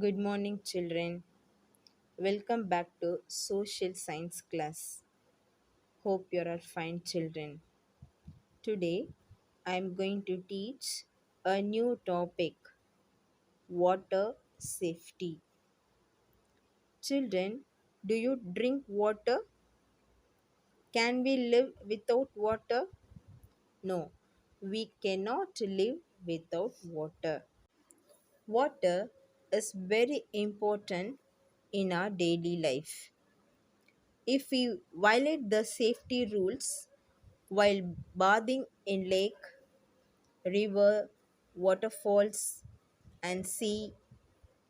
Good morning, children. Welcome back to Social Science class. Hope you are fine, children. Today, I am going to teach a new topic water safety. Children, do you drink water? Can we live without water? No, we cannot live without water. Water is very important in our daily life. If we violate the safety rules while bathing in lake, river, waterfalls, and sea,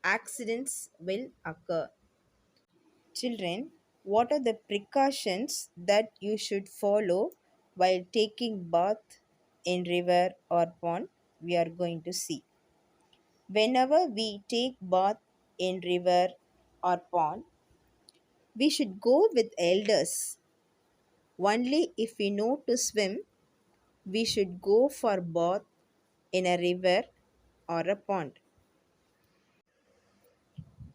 accidents will occur. Children, what are the precautions that you should follow while taking bath in river or pond? We are going to see. Whenever we take bath in river or pond, we should go with elders. Only if we know to swim, we should go for bath in a river or a pond.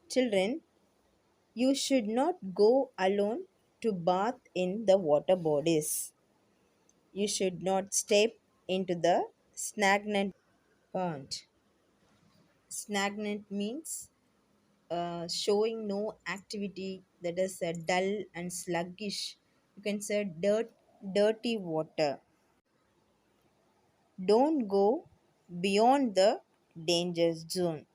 Children, you should not go alone to bath in the water bodies. You should not step into the stagnant pond. Stagnant means showing no activity, that is dull and sluggish. You can say dirty water. Don't go beyond the danger zone.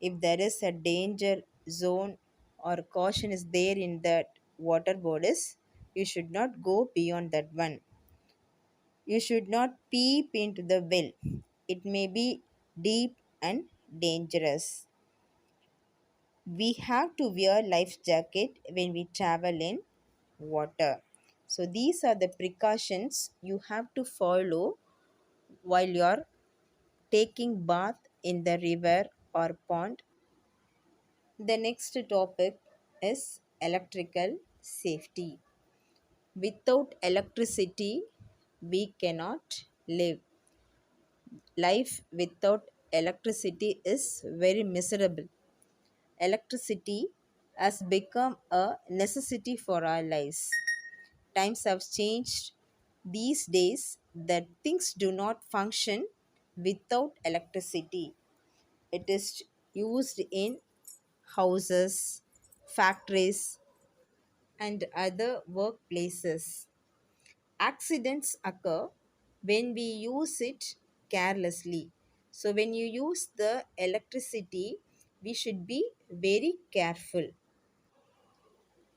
If there is a danger zone or caution is there in that water bodies, you should not go beyond that one. You should not peep into the well. It may be deep and dangerous. We have to wear life jacket when we travel in water. So these are the precautions you have to follow while you are taking bath in the river or pond. The next topic is electrical safety. Without electricity, we cannot live. Life without electricity is very miserable. Electricity has become a necessity for our lives. Times have changed these days that things do not function without electricity. It is used in houses, factories, and other workplaces. Accidents occur when we use it carelessly. So, when you use the electricity, we should be very careful.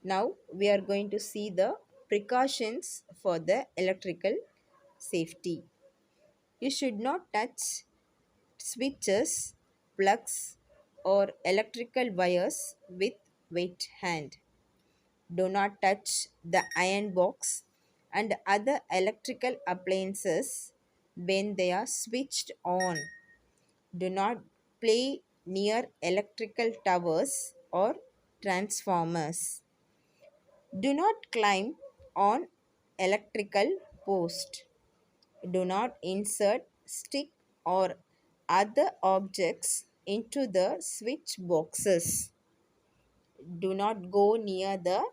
Now, we are going to see the precautions for the electrical safety. You should not touch switches, plugs, or electrical wires with wet hand. Do not touch the iron box and other electrical appliances when they are switched on. Do not play near electrical towers or transformers. Do not climb on electrical post. Do not insert stick or other objects into the switch boxes. Do not go near the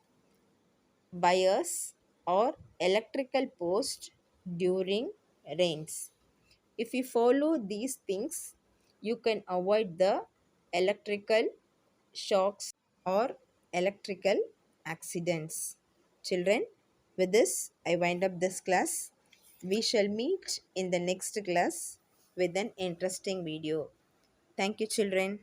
wires or electrical post during rains. If you follow these things, you can avoid the electrical shocks or electrical accidents. Children, with this, I wind up this class. We shall meet in the next class with an interesting video. Thank you, children.